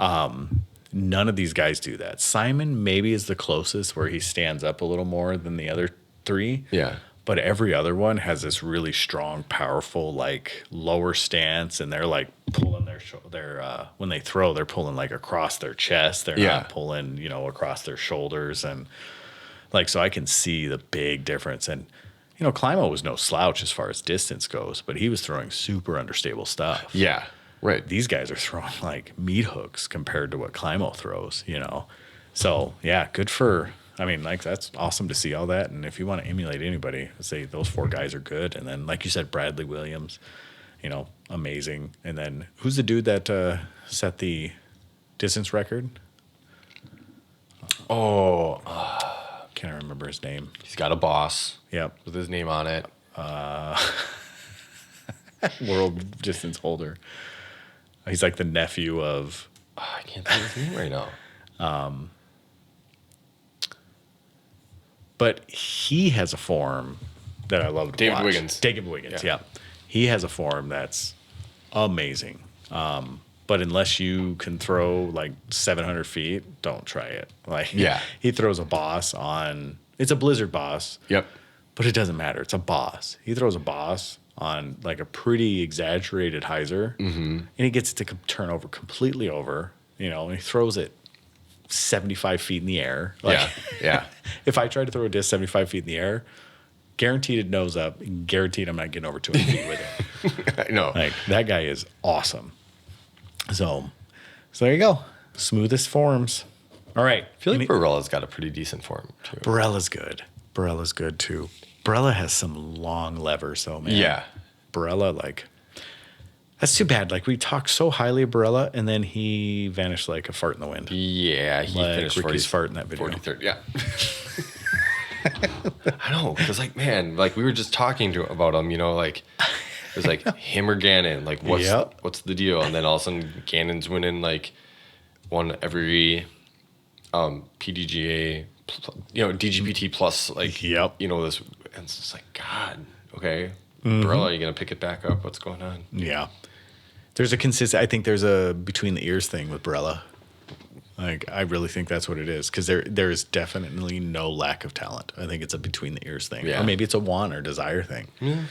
None of these guys do that. Simon maybe is the closest where he stands up a little more than the other three. Yeah. But every other one has this really strong, powerful, like lower stance, and they're like pulling their when they throw, they're pulling like across their chest. They're not pulling, across their shoulders, and like so I can see the big difference. And Climo was no slouch as far as distance goes, but he was throwing super understable stuff. Yeah. Right. These guys are throwing like meat hooks compared to what Climo throws. So yeah, good for. I mean, like, that's awesome to see all that. And if you want to emulate anybody, I'd say those 4 guys are good. And then, like you said, Bradley Williams, amazing. And then who's the dude that set the distance record? Oh, Can't remember his name. he's got a boss. Yep. With his name on it. World distance holder. He's like the nephew of. I can't think of his name right now. But he has a form that I love to David watch. Wiggins. David Wiggins, yeah. He has a form that's amazing. But unless you can throw like 700 feet, don't try it. Like, he throws a boss on. It's a blizzard boss. Yep. But it doesn't matter. It's a boss. He throws a boss on like a pretty exaggerated hyzer, and he gets it to turn over completely over. And he throws it 75 feet in the air. Like, yeah. If I tried to throw a disc 75 feet in the air, guaranteed it nose up, guaranteed I'm not getting over 200 feet with it. I know. Like, that guy is awesome. So there you go. Smoothest forms. All right. I feel like Barella's got a pretty decent form, too. Barella's good. Barella's good, too. Barella has some long levers, though, man. Yeah. Barella, like, that's too bad. Like, we talked so highly of Barella, and then he vanished like a fart in the wind. Yeah, he like finished Ricky's fart in that video. 43rd, yeah. I know, because, like, man, like, we were just talking about him, like, it was like him or Gannon. Like, what's the deal? And then all of a sudden, Gannon's winning, like, one every PDGA, DGPT plus, like, this. And it's just like, God, okay. Barella, are you going to pick it back up? What's going on? Yeah. There's a consistent, I think there's a between the ears thing with Barella. Like, I really think that's what it is. Because there is definitely no lack of talent. I think it's a between the ears thing. Yeah. Or maybe it's a want or desire thing. Yeah.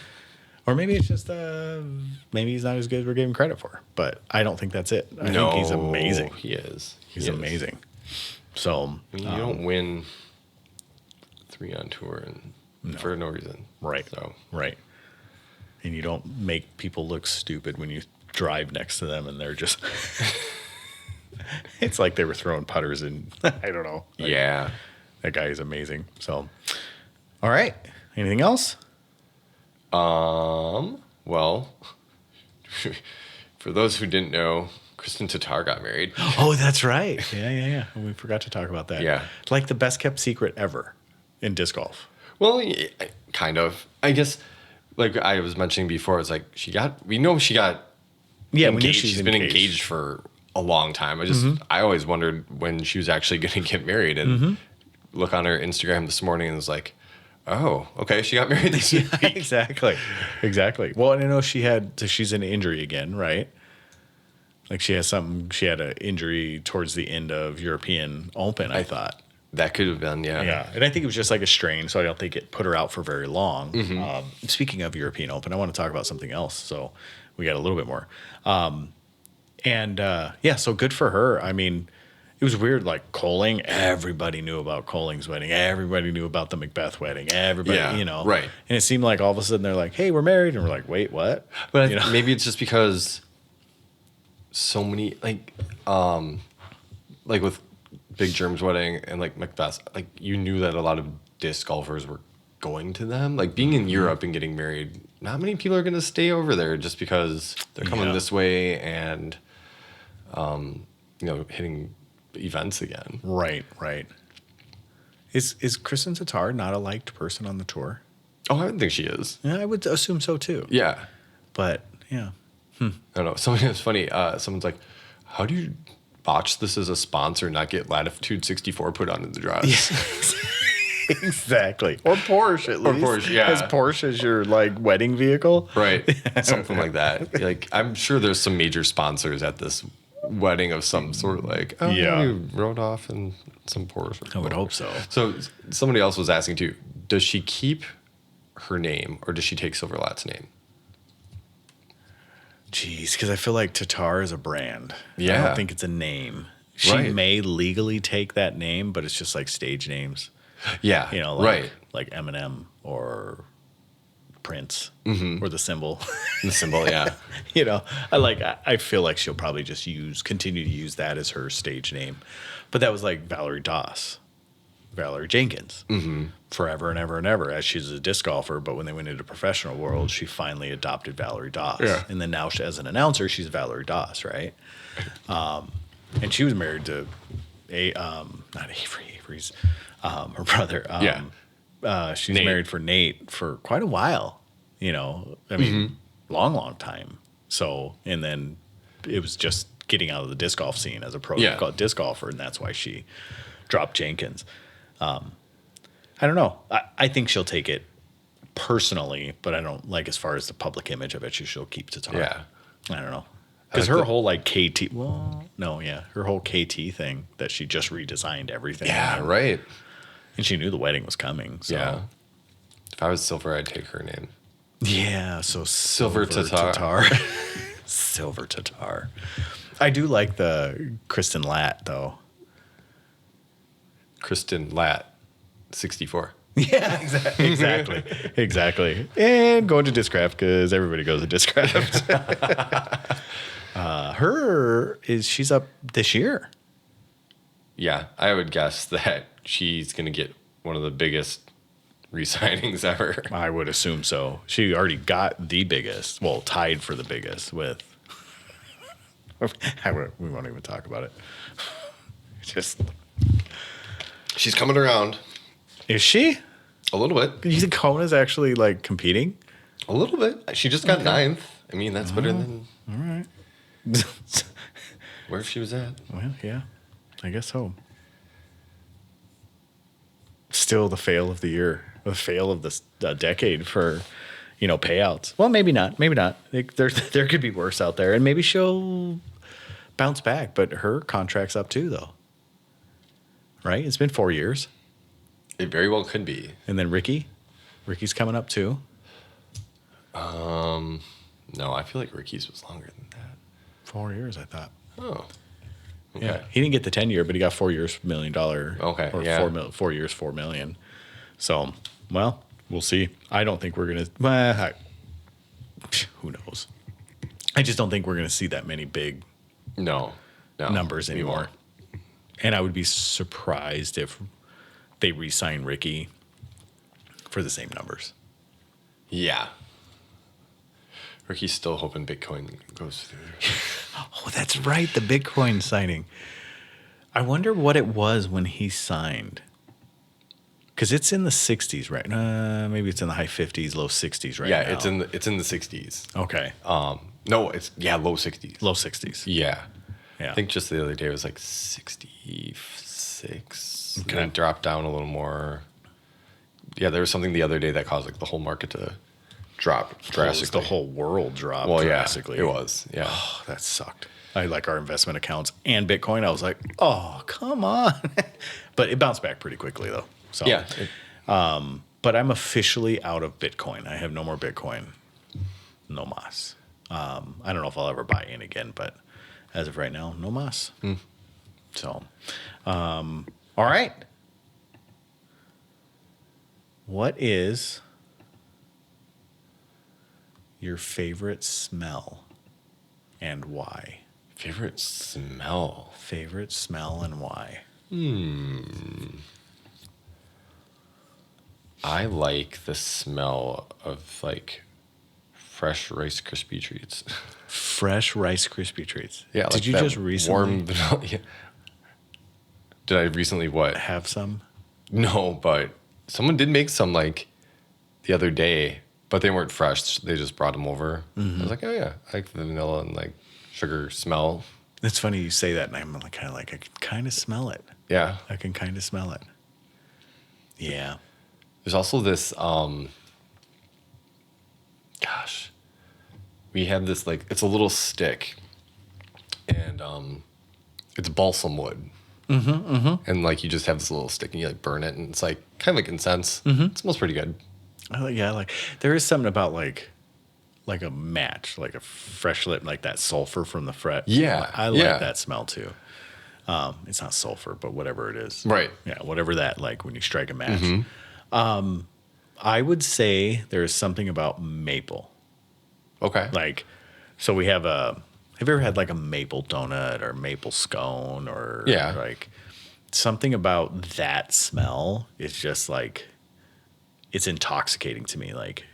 Or maybe it's just, maybe he's not as good as we're giving credit for. But I don't think that's it. I think he's amazing. He is. He's amazing. So. I mean, you don't win 3 on tour for no reason. Right. So. Right. And you don't make people look stupid when you drive next to them and they're just. It's like they were throwing putters and I don't know. Like, yeah. That guy is amazing. So, all right. Anything else? Well, for those who didn't know, Kristen Tatar got married. Oh, that's right. Yeah. We forgot to talk about that. Yeah. Like the best kept secret ever in disc golf. Well, yeah, kind of. I guess, like I was mentioning before, it's like we know she got engaged. She's been engaged for a long time. I always wondered when she was actually going to get married, and look on her Instagram this morning and was like, oh, okay, she got married this week. Exactly. Well, and I know she's in injury again, right? Like she had an injury towards the end of European Open, I thought. That could have been, yeah. Yeah, and I think it was just like a strain, so I don't think it put her out for very long. Speaking of European Open, I want to talk about something else, so we got a little bit more. So good for her. I mean, it was weird, like Coling, everybody knew about Coling's wedding. Everybody knew about the Macbeth wedding. Everybody, right. And it seemed like all of a sudden they're like, hey, we're married. And we're like, wait, what? But maybe it's just because so many, like with Big Germ's wedding and like Macbeth, like you knew that a lot of disc golfers were going to them. Like being in Europe and getting married, not many people are going to stay over there just because they're coming this way and, hitting events again. Right. Is Kristen Tatar not a liked person on the tour? Oh, I don't think she is. Yeah, I would assume so too. Yeah. But yeah. I don't know. Something was funny. Someone's like, how do you botch this as a sponsor and not get Latitude 64 put on in the dress? Exactly. Or Porsche at least. Or Porsche, yeah. As Porsche as your like wedding vehicle. Right. Something like that. Like, I'm sure there's some major sponsors at this wedding of some sort. Like, oh, Yeah. you rode off in some Porsche. I would hope so. So somebody else was asking too, does she keep her name or does she take Silverlat's name? Jeez, because I feel like Tatar is a brand. I Yeah. don't think it's a name. She Right. may legally take that name, but it's just like stage names. Yeah. You know, like, right. like Eminem or Prince Mm-hmm. or the symbol. The symbol, yeah. You know, I feel like she'll probably just continue to use that as her stage name. But that was like Valerie Jenkins, forever and ever and ever, as she's a disc golfer. But when they went into professional world, she finally adopted Valerie Doss. Yeah. And then now as an announcer, she's Valerie Doss, right? And she was married to not Avery's, her brother. She's Nate. married for Nate for quite a while, you know, I mean, long time. So, and then it was just getting out of the disc golf scene as a pro disc golfer. And that's why she dropped Jenkins. I don't know. I think she'll take it personally, but I don't like as far as the public image of it. She'll keep Tatar. Yeah. I don't know. Because her whole like KT, her whole KT thing that she just redesigned everything. Yeah, right. And she knew the wedding was coming. So. Yeah. If I was Silver, I'd take her name. Yeah, so Silver Tatar. Silver Tatar. I do like the Kristen Latt, though. Kristen Latt, 64. Yeah, exactly. And going to Discraft because everybody goes to Discraft. She's up this year. Yeah, I would guess that she's going to get one of the biggest re-signings ever. I would assume so. She already got the biggest, well, tied for the biggest with. We won't even talk about it. Just. She's coming around. Is she? A little bit. You think Kona's actually like competing? A little bit. She just got ninth. I mean, that's better than All right. where she was at. Well, yeah, I guess so. Still the fail of the year, the fail of this decade for, payouts. Well, maybe not. There could be worse out there, and maybe she'll bounce back. But her contract's up too, though. Right? It's been 4 years. It very well could be. And then Ricky's coming up too. No, I feel like Ricky's was longer than that. 4 years, I thought. Oh. Okay. Yeah, he didn't get the 10-year, but he got 4 years, $1 million. Okay, Or yeah. 4 years, $4 million. So, well, we'll see. I don't think we're gonna. Who knows? I just don't think we're gonna see that many big No. numbers we anymore. won't. And I would be surprised if they re-sign Ricky for the same numbers. Yeah. Ricky's still hoping Bitcoin goes through. Oh, that's right, the Bitcoin signing. I wonder what it was when he signed. Because it's in the 60s, right? Maybe it's in the high 50s, low 60s right now. Yeah, it's in the 60s. Okay. No, it's low 60s. Low 60s. Yeah. Yeah. I think just the other day it was like 66. Okay. And then it dropped down a little more. Yeah, there was something the other day that caused like the whole market to drop drastically. The whole world dropped well, drastically. Yeah, it was. Yeah. Oh, that sucked. I like our investment accounts and Bitcoin. I was like, oh, come on. But it bounced back pretty quickly, though. So, Yeah. But I'm officially out of Bitcoin. I have no more Bitcoin. No mas. I don't know if I'll ever buy in again, but as of right now, no mas. So, all right. What is your favorite smell and why? Favorite smell? Favorite smell and why? I like the smell of like fresh Rice Krispie treats. Fresh Rice Krispie treats. Yeah. Did like you that just recently warm vanilla? Yeah. Did I recently what? have some? No, but someone did make some like the other day, but they weren't fresh. They just brought them over. I was like, oh yeah, I like the vanilla and like sugar smell. It's funny you say that, and I'm like, kind of like, I can kind of smell it. Yeah. I can kind of smell it. Yeah. There's also this, we have this like, it's a little stick, and it's balsam wood. And like you just have this little stick and you like burn it, and it's like kind of like incense. It smells pretty good. Yeah, like there is something about like a match, like a fresh lit, like that sulfur from the fret. Yeah, I like that smell too. It's not sulfur, but whatever it is. Right. Yeah, whatever that, like when you strike a match. I would say there's something about maple. Okay. Like, so we have have you ever had like a maple donut or maple scone or like something about that smell is just like, it's intoxicating to me. Like,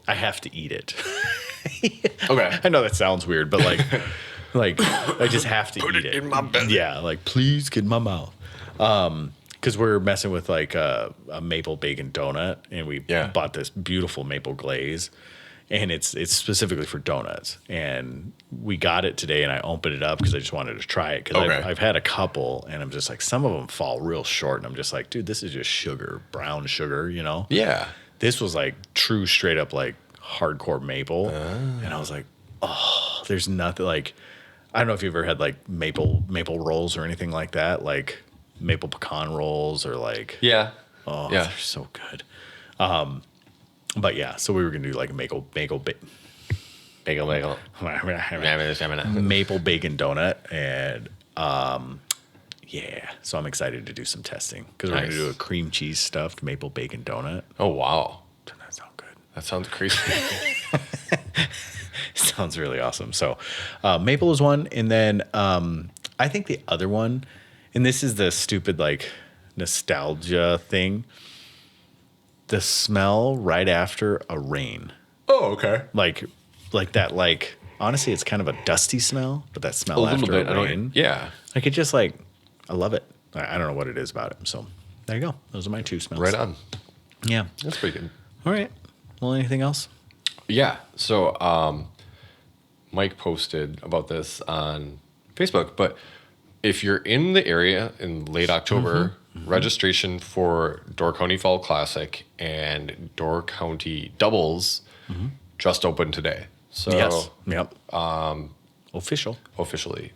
I have to eat it. Okay. I know that sounds weird, but like I just have to eat it in my belly. Yeah, like please get in my mouth. Because we're messing with like a maple bacon donut, and we bought this beautiful maple glaze, and it's specifically for donuts. And we got it today, and I opened it up because I just wanted to try it. Because I've had a couple, and I'm just like, some of them fall real short, and I'm just like, dude, this is just sugar, brown sugar, you know? Yeah. This was like true, straight up like hardcore maple, and I was like, oh, there's nothing like. I don't know if you've ever had like maple rolls or anything like that, like maple pecan rolls or like they're so good. But yeah, so we were gonna do like a maple bacon donut, and so I'm excited to do some testing because we're gonna do a cream cheese stuffed maple bacon donut. Oh wow, doesn't that sound good? That sounds crazy. Sounds really awesome. So maple is one, and then I think the other one, and this is the stupid like nostalgia thing, the smell right after a rain. Oh, okay. Like that, like honestly it's kind of a dusty smell, but that smell a after little bit. a rain. Yeah. Like it just like, I love it. I don't know what it is about it. So there you go. Those are my two smells. Right on. Yeah. That's pretty good. All right. Well, anything else? Yeah. So Mike posted about this on Facebook, but if you're in the area in late October, registration for Door County Fall Classic and Door County Doubles just opened today. So yes. Yep. Officially.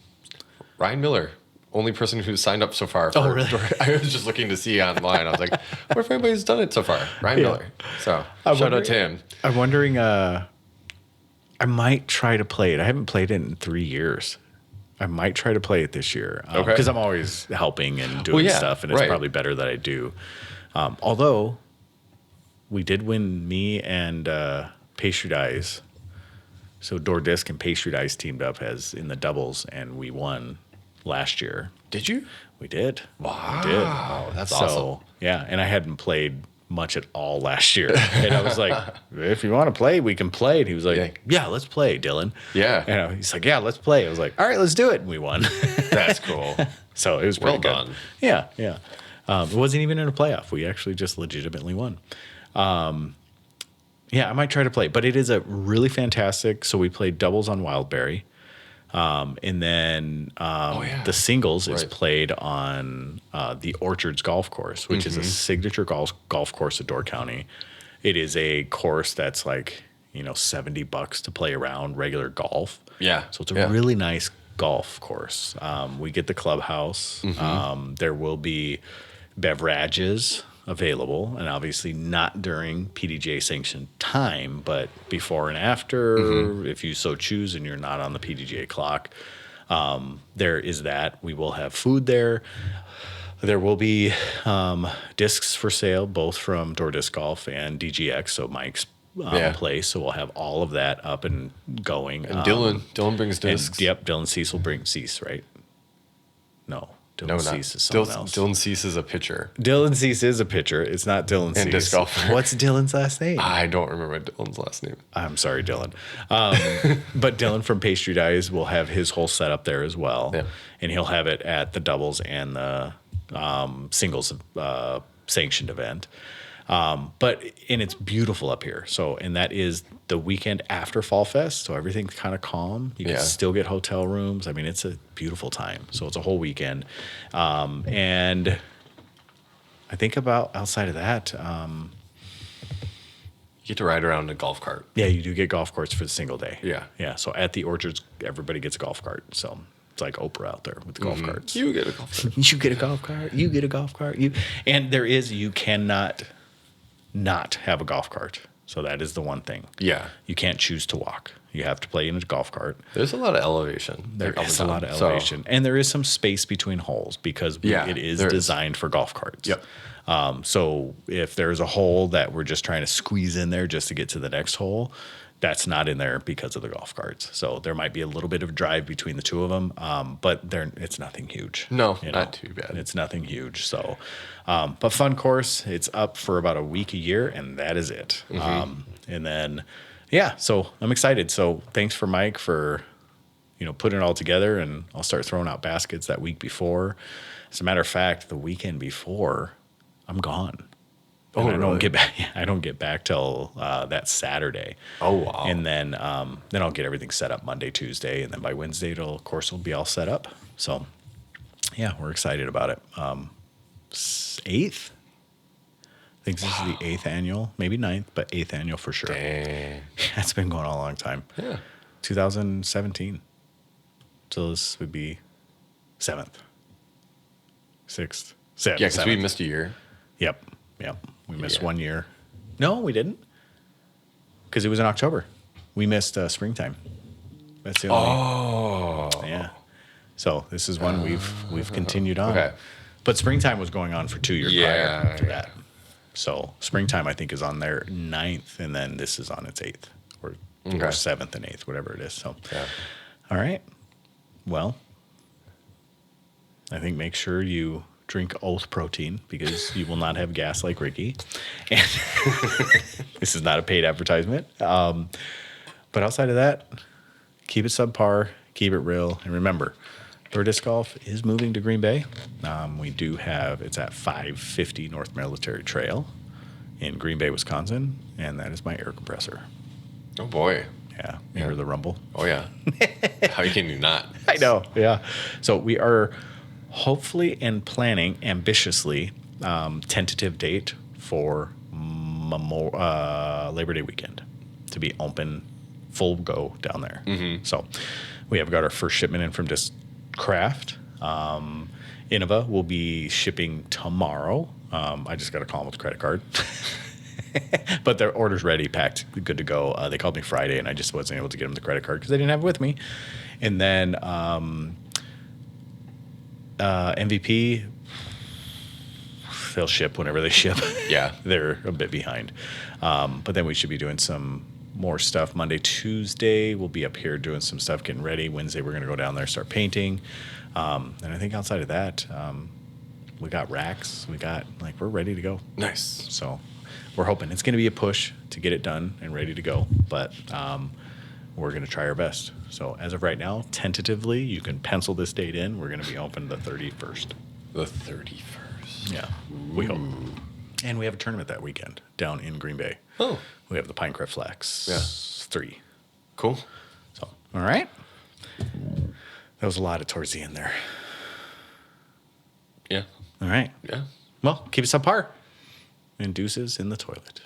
Ryan Miller, only person who's signed up so far. Oh, really? I was just looking to see online. I was like, what if anybody's done it so far? Ryan Miller. So shout out to him. I'm wondering, I might try to play it. I haven't played it in 3 years. I might try to play it this year. Because I'm always helping and doing stuff, and it's probably better that I do. Although, we did win, me and Pastry Dice. So Door Disc and Pastry Dice teamed up as in the doubles, and we won last year. Did you? We did. Wow. We did. That's awesome. Yeah, and I hadn't played much at all last year. And I was like, if you want to play, we can play. And he was like, yeah, let's play, Dylan. Yeah. And he's like, yeah, let's play. I was like, all right, let's do it. And we won. That's cool. So it was pretty good. Well done. Yeah, yeah. It wasn't even in a playoff. We actually just legitimately won. Yeah, I might try to play. But it is a really fantastic. So we played doubles on Wildberry. And then the singles is played on the Orchards Golf Course, which is a signature golf course at Door County. It is a course that's like, $70 to play around regular golf. Yeah. So it's a really nice golf course. We get the clubhouse. There will be beverages available, and obviously not during PDGA sanctioned time, but before and after, if you so choose and you're not on the PDGA clock. There is that. We will have food there. There will be discs for sale, both from Door Disc Golf and DGX, so Mike's place. So we'll have all of that up and going. And Dylan brings discs. Dylan Cease will bring Cease, right? No. Dylan Cease is someone else. Dylan Cease is a pitcher. Dylan Cease is a pitcher. It's not Dylan Cease. And disc golfer. What's Dylan's last name? I don't remember Dylan's last name. I'm sorry, Dylan. But Dylan from Pastry Dice will have his whole setup there as well. Yeah. And he'll have it at the doubles and the singles sanctioned event. But it's beautiful up here. So, and that is the weekend after Fall Fest. So everything's kind of calm. You can still get hotel rooms. I mean, it's a beautiful time. So it's a whole weekend. And I think about outside of that, You get to ride around in a golf cart. yeah, you do get golf carts for the single day. Yeah. Yeah. So at the orchards, everybody gets a golf cart. So it's like Oprah out there with the golf carts. You get a golf cart. You get a golf cart. You get a golf cart. And you cannot not have a golf cart. So that is the one thing. Yeah. You can't choose to walk. You have to play in a golf cart. There's a lot of elevation. There is a lot of elevation. And there is some space between holes because it is designed for golf carts. Yep. So if there's a hole that we're just trying to squeeze in there just to get to the next hole, that's not in there because of the golf carts. So there might be a little bit of drive between the two of them, but it's nothing huge. No, not too bad. It's nothing huge. So, but fun course. It's up for about a week a year, and that is it. And then, so I'm excited. So thanks for Mike for, putting it all together, and I'll start throwing out baskets that week before. As a matter of fact, the weekend before, I'm gone. Oh, and I don't really? get back. I don't get back till that Saturday. Oh, wow. And then I'll get everything set up Monday, Tuesday, and then by Wednesday, course will be all set up. So, yeah, we're excited about it. 8th. I think this is the 8th annual, maybe 9th, but 8th annual for sure. Dang. It's been going on a long time. Yeah. 2017. So this would be 7th, 6th, 7th. Yeah, because we 7th. missed a year. Yep. We missed 1 year. No, we didn't. Because it was in October. We missed springtime. That's the only. Oh. Yeah. So this is one we've continued on. Okay. But springtime was going on for 2 years prior to Yeah. that. So springtime, I think, is on their 9th, and then this is on its 8th, or 7th and 8th, whatever it is. So, all right. Well, I think make sure you drink Oath protein because you will not have gas like Ricky. And this is not a paid advertisement. But outside of that, keep it subpar, keep it real. And remember, Bird Disc Golf is moving to Green Bay. We do it's at 550 North Military Trail in Green Bay, Wisconsin. And that is my air compressor. Oh, boy. Yeah. You hear the rumble? Oh, yeah. How can you not? I know. Yeah. So we are hopefully and planning ambitiously tentative date for Labor Day weekend to be open full go down there. So we have got our first shipment in from Discraft. Innova will be shipping tomorrow. I just got to call them with a credit card. But their order's ready, packed, good to go. They called me Friday, and I just wasn't able to get them the credit card because they didn't have it with me. And then MVP, they'll ship whenever they ship. Yeah. They're a bit behind. But then we should be doing some more stuff. Monday, Tuesday, we'll be up here doing some stuff, getting ready. Wednesday, we're going to go down there, start painting. And I think outside of that, we got racks. We're ready to go. Nice. So we're hoping it's going to be a push to get it done and ready to go. But we're going to try our best. So as of right now, tentatively, you can pencil this date in. We're going to be open the 31st. The 31st. Yeah, we hope. And we have a tournament that weekend down in Green Bay. Oh. We have the Pinecrest Flex 3. Cool. So, all right. That was a lot towards the end there. Yeah. All right. Yeah. Well, keep it subpar. And deuces in the toilet.